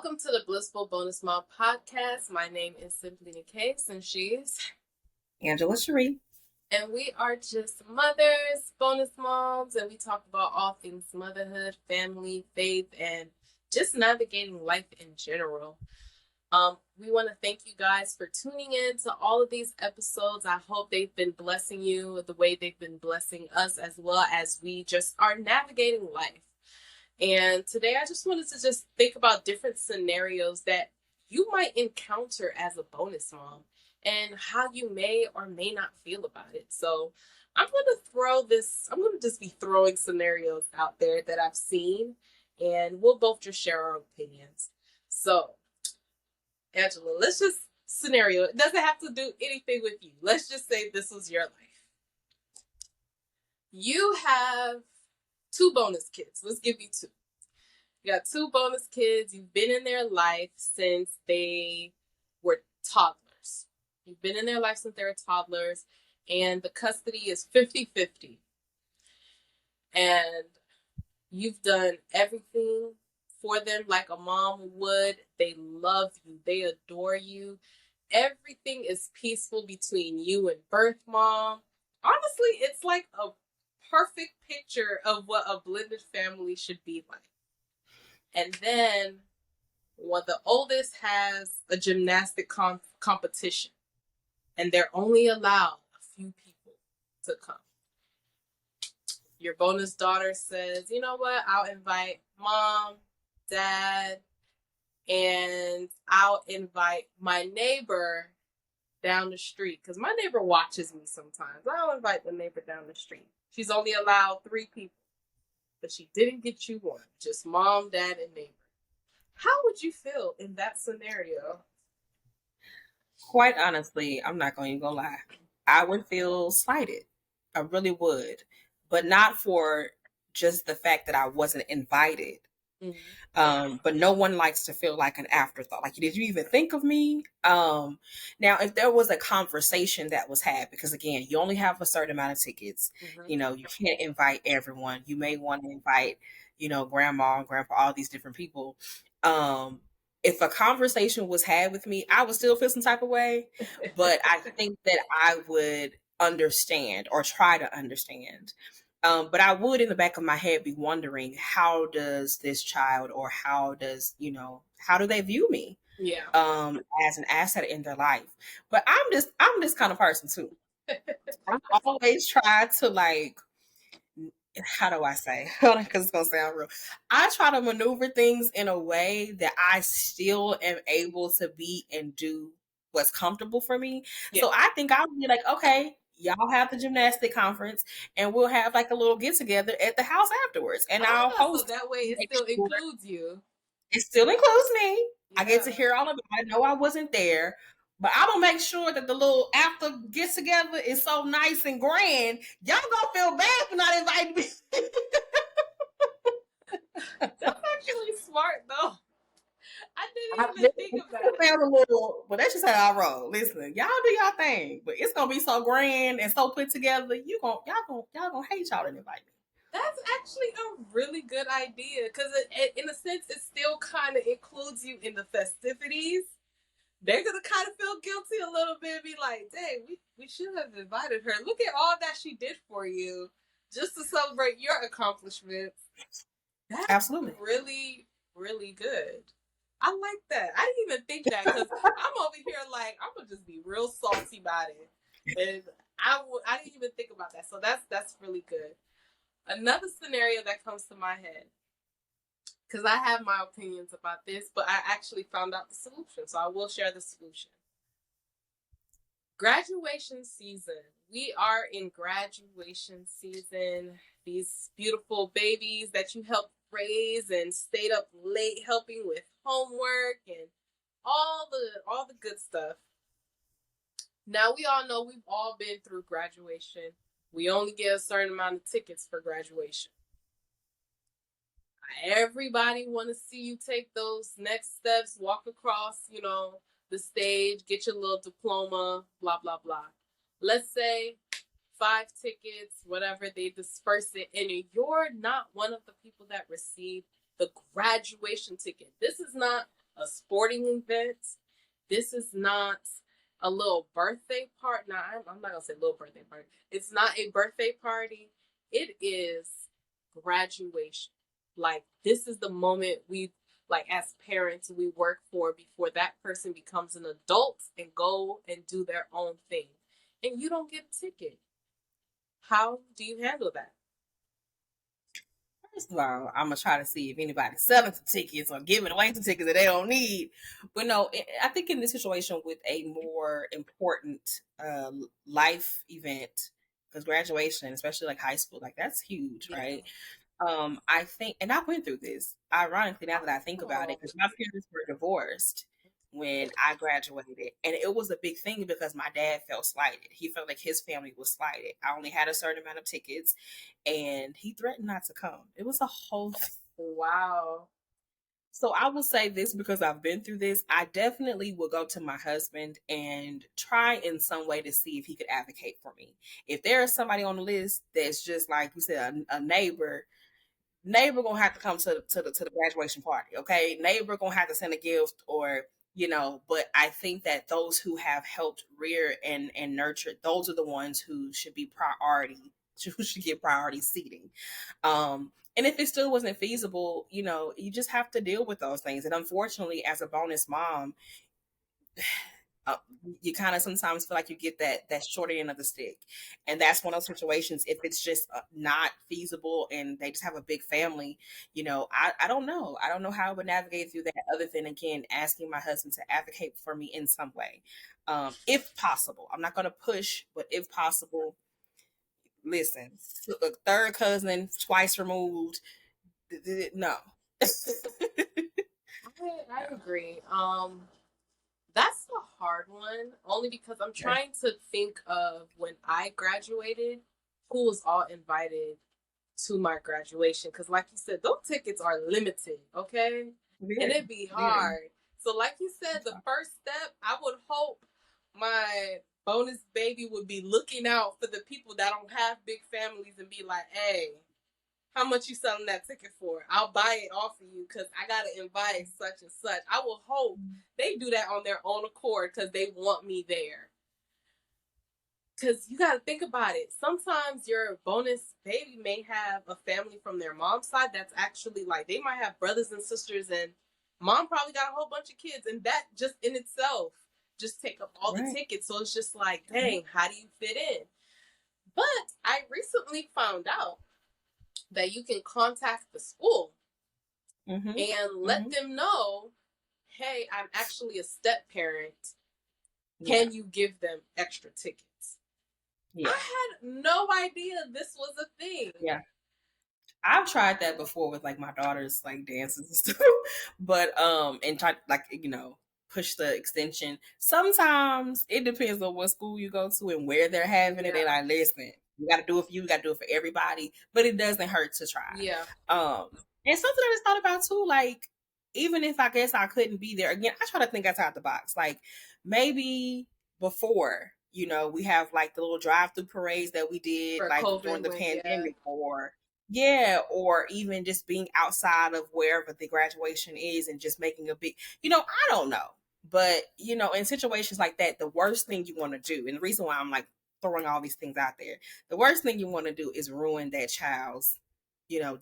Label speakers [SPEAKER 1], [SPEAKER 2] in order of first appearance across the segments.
[SPEAKER 1] Welcome to the Blissful Bonus Mom podcast. My name is SimplyNicaise and she's
[SPEAKER 2] TheAngelaSheree.
[SPEAKER 1] And we are just mothers, bonus moms, and we talk about all things motherhood, family, faith, and just navigating life in general. We want to thank you guys for tuning in to all of these episodes. I hope they've been blessing you the way they've been blessing us, as well as we just are navigating life. And today I just wanted to just think about different scenarios that you might encounter as a bonus mom and how you may or may not feel about it. So I'm going to just be throwing scenarios out there that I've seen, and we'll both just share our opinions. So, Angela, let's just scenario. It doesn't have to do anything with you. Let's just say this was your life. You have 2 bonus kids. Let's give you 2. You got 2 bonus kids. You've been in their life since they were toddlers. You've been in their life since they were toddlers, and the custody is 50-50. And you've done everything for them like a mom would. They love you. They adore you. Everything is peaceful between you and birth mom. Honestly, it's like a perfect picture of what a blended family should be like. And then when the oldest has a gymnastic competition, and they're only allowed a few people to come. Your bonus daughter says, you know what, I'll invite mom, dad, and I'll invite my neighbor down the street, because my neighbor watches me sometimes. I'll invite the neighbor down the street. She's only allowed 3 people, but she didn't get you one, just mom, dad, and neighbor. How would you feel in that scenario?
[SPEAKER 2] Quite honestly, I'm not going to go lie. I would feel slighted. I really would, but not for just the fact that I wasn't invited. Mm-hmm. But no one likes to feel like an afterthought. Like, did you even think of me? Now, if there was a conversation that was had, because again, you only have a certain amount of tickets, mm-hmm. You can't invite everyone. You may want to invite, grandma and grandpa, all these different people. If a conversation was had with me, I would still feel some type of way, but I think that I would understand or try to understand. But I would, in the back of my head, be wondering, how does this child, or how do they view me?
[SPEAKER 1] Yeah.
[SPEAKER 2] As an asset in their life. But I'm this kind of person too. I always try to, how do I say? Because it's gonna sound real. I try to maneuver things in a way that I still am able to be and do what's comfortable for me. Yeah. So I think I'll be like, okay, y'all have the gymnastic conference, and we'll have like a little get together at the house afterwards, and I'll host.
[SPEAKER 1] So that way, it still includes you.
[SPEAKER 2] It still includes me. Yeah. I get to hear all of it. I know I wasn't there, but I'm gonna make sure that the little after get together is so nice and grand. Y'all gonna feel bad for not inviting me.
[SPEAKER 1] That's actually smart, though. I didn't even think of that.
[SPEAKER 2] But that's just how I roll. Listen, y'all do y'all thing, but it's gonna be so grand and so put together. Y'all gonna hate y'all to invite me.
[SPEAKER 1] That's actually a really good idea, because in a sense, it still kind of includes you in the festivities. They're gonna kind of feel guilty a little bit, be like, dang, we should have invited her. Look at all that she did for you just to celebrate your accomplishments. That's absolutely really, really good. I like that. I didn't even think that, because I'm over here like, I'm gonna just be real salty about it. And I didn't even think about that. So that's really good. Another scenario that comes to my head, because I have my opinions about this, but I actually found out the solution, so I will share the solution. Graduation season. We are in graduation season. These beautiful babies that you helped raise and stayed up late helping with homework and all the good stuff. Now, we all know we've all been through graduation. We only get a certain amount of tickets for graduation. Everybody want to see you take those next steps, walk across, the stage, get your little diploma, blah, blah, blah. Let's say 5 tickets, whatever, they disperse it, and you're not one of the people that received the graduation ticket. This is not a sporting event. This is not a little birthday party. No, I'm not gonna say little birthday party. It's not a birthday party. It is graduation. Like, this is the moment we, like, as parents, we work for before that person becomes an adult and go and do their own thing. And you don't get a ticket. How do you handle that?
[SPEAKER 2] First of all, I'm gonna try to see if anybody's selling some tickets or giving away some tickets that they don't need. But no, I think in this situation with a more important life event, because graduation, especially like high school, like that's huge,
[SPEAKER 1] Yeah.
[SPEAKER 2] right? I think, and I went through this. Ironically, now that I think about it, because my parents were divorced when I graduated, and it was a big thing because my dad felt slighted. He felt like his family was slighted. I only had a certain amount of tickets, and he threatened not to come. It was a whole thing.
[SPEAKER 1] Wow.
[SPEAKER 2] So I will say this because I've been through this. I definitely will go to my husband and try in some way to see if he could advocate for me. If there is somebody on the list that's just like you said, a neighbor gonna have to come to the graduation party. Okay, neighbor gonna have to send a gift, or but I think that those who have helped rear and nurture, those are the ones who should be priority, who should get priority seating. And if it still wasn't feasible, you just have to deal with those things. And unfortunately, as a bonus mom, uh, you kind of sometimes feel like you get that short end of the stick, and that's one of those situations. If it's just not feasible and they just have a big family, I don't know how I would navigate through that, other than again asking my husband to advocate for me in some way, if possible. I'm not going to push, but if possible, listen, a third cousin twice removed, no.
[SPEAKER 1] I agree. That's a hard one, only because I'm trying to think of when I graduated, who was all invited to my graduation. Because, like you said, those tickets are limited, okay? And it'd be hard. So, like you said, the first step, I would hope my bonus baby would be looking out for the people that don't have big families and be like, hey, how much you selling that ticket for? I'll buy it off of you because I gotta invite such and such. I will hope they do that on their own accord because they want me there. Because you gotta think about it. Sometimes your bonus baby may have a family from their mom's side that's actually, like, they might have brothers and sisters, and mom probably got a whole bunch of kids, and that just in itself just take up all the tickets. So it's just like, dang, how do you fit in? But I recently found out that you can contact the school and let them know, hey, I'm actually a step parent. Can you give them extra tickets? Yeah. I had no idea this was a thing.
[SPEAKER 2] Yeah. I've tried that before with like my daughter's like dances and stuff, but and try like push the extension. Sometimes it depends on what school you go to and where they're having it. They're like, listen, you got to do it for you. You got to do it for everybody, but it doesn't hurt to try.
[SPEAKER 1] Yeah.
[SPEAKER 2] And something I just thought about too, like even if I guess I couldn't be there again, I try to think outside the box. Like maybe before, we have like the little drive-through parades that we did like COVID, during the pandemic, or even just being outside of wherever the graduation is and just making a big, I don't know. But, in situations like that, the worst thing you want to do, and the reason why I'm like throwing all these things out there, the worst thing you want to do is ruin that child's,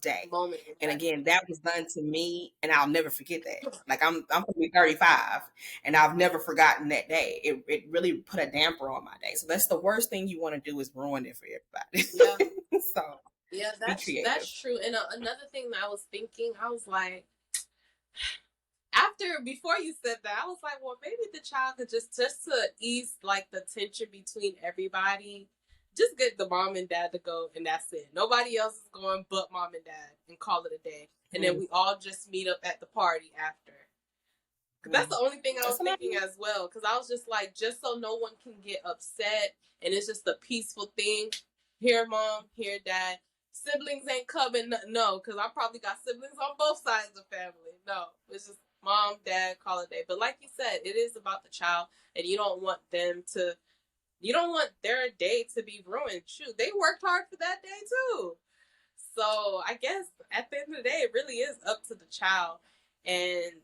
[SPEAKER 2] day. Moment. And again, that was done to me, and I'll never forget that. Like I'm gonna be 35, and I've never forgotten that day. It really put a damper on my day. So that's the worst thing you want to do is ruin it for everybody.
[SPEAKER 1] Yeah.
[SPEAKER 2] So
[SPEAKER 1] yeah, that's true. And another thing that I was thinking, I was like, before you said that, I was like, well, maybe the child could just to ease like the tension between everybody, just get the mom and dad to go, and that's it. Nobody else is going but mom and dad, and call it a day. And then we all just meet up at the party after. That's the only thing I was thinking as well, because I was just like, just so no one can get upset, and it's just a peaceful thing. Here, mom, here, dad. Siblings ain't coming, no, because I probably got siblings on both sides of the family. No, it's just mom, dad, call it a day. But like you said, it is about the child, and you don't want their day to be ruined. Shoot, they worked hard for that day too. So I guess at the end of the day, it really is up to the child. And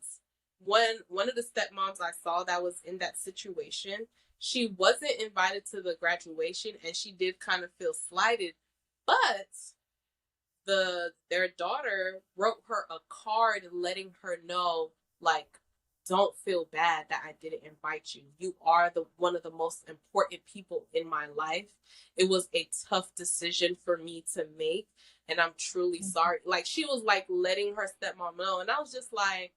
[SPEAKER 1] one of the stepmoms I saw that was in that situation, she wasn't invited to the graduation, and she did kind of feel slighted, but their daughter wrote her a card letting her know, like, don't feel bad that I didn't invite you. You are the one of the most important people in my life. It was a tough decision for me to make, and I'm truly sorry. Like, she was like letting her stepmom know, and I was just like,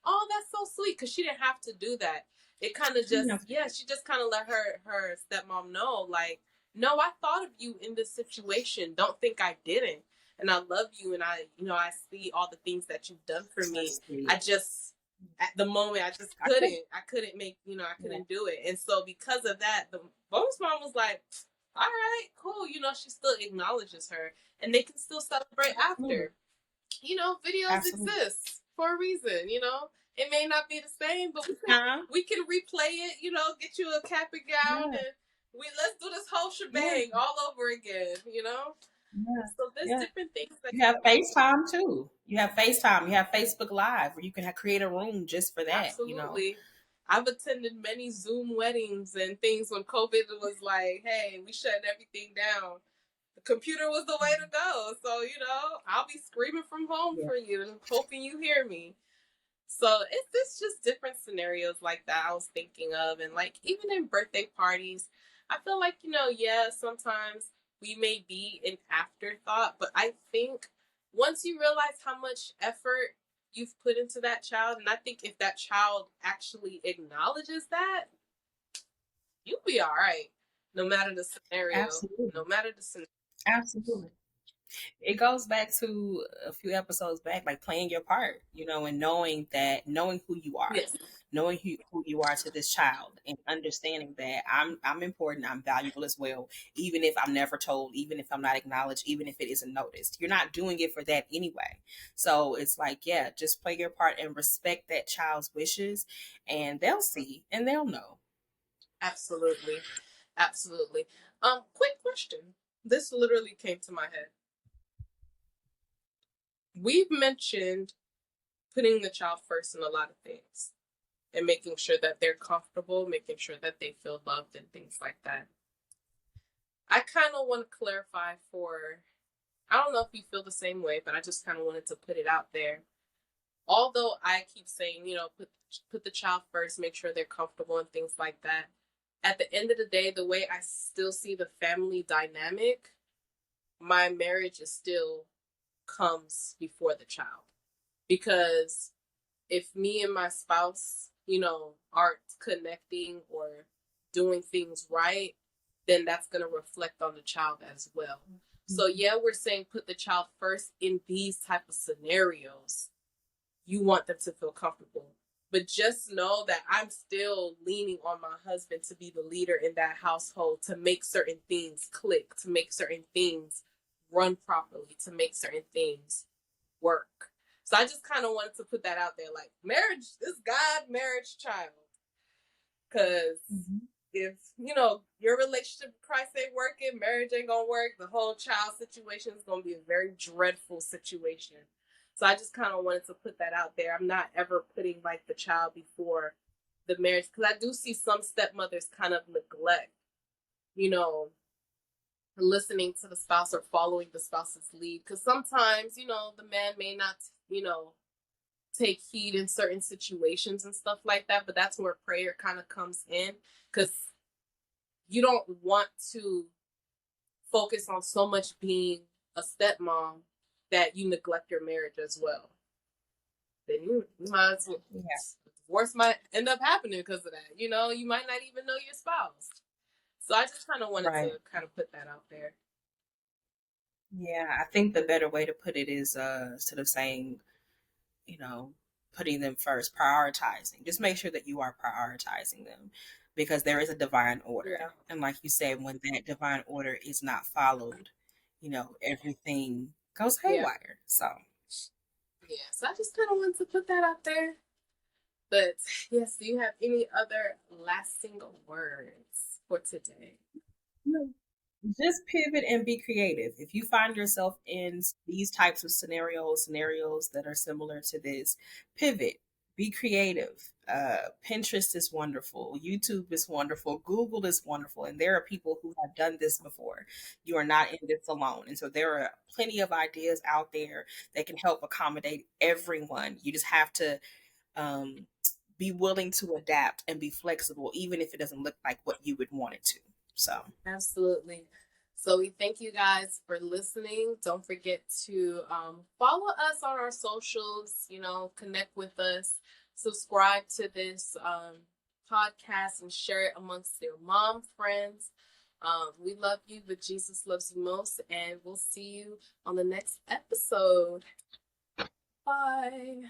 [SPEAKER 1] oh, that's so sweet, because she didn't have to do that. It kind of just, yeah, she just kind of let her stepmom know, like, no, I thought of you in this situation. Don't think I didn't. And I love you, and I see all the things that you've done for me. I just, at the moment, I just couldn't make, I couldn't do it. And so because of that, the bonus mom was like, all right, cool. She still acknowledges her, and they can still celebrate after. Videos exist for a reason. It may not be the same, but we can replay it. Get you a cap and gown, and let's do this whole shebang all over again. So there's different things that
[SPEAKER 2] you have FaceTime too. You have FaceTime. You have Facebook Live, where you can create a room just for that.
[SPEAKER 1] Absolutely. I've attended many Zoom weddings and things when COVID was like, hey, we shut everything down. The computer was the way to go. So, I'll be screaming from home for you and hoping you hear me. So it's just different scenarios like that I was thinking of. And like, even in birthday parties, I feel like, sometimes we may be an afterthought, but I think once you realize how much effort you've put into that child, and I think if that child actually acknowledges that, you'll be all right, no matter the scenario.
[SPEAKER 2] Absolutely.
[SPEAKER 1] No matter the scenario.
[SPEAKER 2] Absolutely. It goes back to a few episodes back, like playing your part, and knowing who you are, knowing who you are to this child, and understanding that I'm important, I'm valuable as well, even if I'm never told, even if I'm not acknowledged, even if it isn't noticed. You're not doing it for that anyway. So it's like, yeah, just play your part and respect that child's wishes, and they'll see and they'll know.
[SPEAKER 1] Absolutely. Absolutely. Quick question. This literally came to my head. We've mentioned putting the child first in a lot of things and making sure that they're comfortable, making sure that they feel loved and things like that. I kind of want to clarify I don't know if you feel the same way, but I just kind of wanted to put it out there. Although I keep saying, put the child first, make sure they're comfortable and things like that. At the end of the day, the way I still see the family dynamic, my marriage is still comes before the child. Because if me and my spouse, aren't connecting or doing things right, then that's going to reflect on the child as well. So yeah, we're saying put the child first in these type of scenarios. You want them to feel comfortable. But just know that I'm still leaning on my husband to be the leader in that household, to make certain things click, to make certain things run properly, to make certain things work. So I just kind of wanted to put that out there. Like, marriage is God, marriage, child. Because if, your relationship with Christ ain't working, marriage ain't going to work, the whole child situation is going to be a very dreadful situation. So I just kind of wanted to put that out there. I'm not ever putting like the child before the marriage, because I do see some stepmothers kind of neglect, listening to the spouse or following the spouse's lead. Because sometimes, the man may not, take heed in certain situations and stuff like that. But that's where prayer kind of comes in, because you don't want to focus on so much being a stepmom that you neglect your marriage as well. Then you might as well, divorce might end up happening because of that. You might not even know your spouse. So I just kind of wanted to kind of put that out there.
[SPEAKER 2] Yeah, I think the better way to put it is instead of saying, putting them first, prioritizing. Just make sure that you are prioritizing them, because there is a divine order. Yeah. And like you said, when that divine order is not followed, everything goes haywire. So
[SPEAKER 1] I just kind of wanted to put that out there. But yes, do you have any other lasting words for today?
[SPEAKER 2] No. Just pivot and be creative. If you find yourself in these types of scenarios that are similar to this, pivot, Be creative. Pinterest is wonderful. YouTube is wonderful. Google is wonderful. And there are people who have done this before. You are not in this alone. And so there are plenty of ideas out there that can help accommodate everyone. You just have to um, be willing to adapt and be flexible, even if it doesn't look like what you would want it to. So,
[SPEAKER 1] Absolutely. So we thank you guys for listening. Don't forget to follow us on our socials, connect with us, subscribe to this podcast, and share it amongst your mom friends. We love you, but Jesus loves you most, and we'll see you on the next episode. Bye.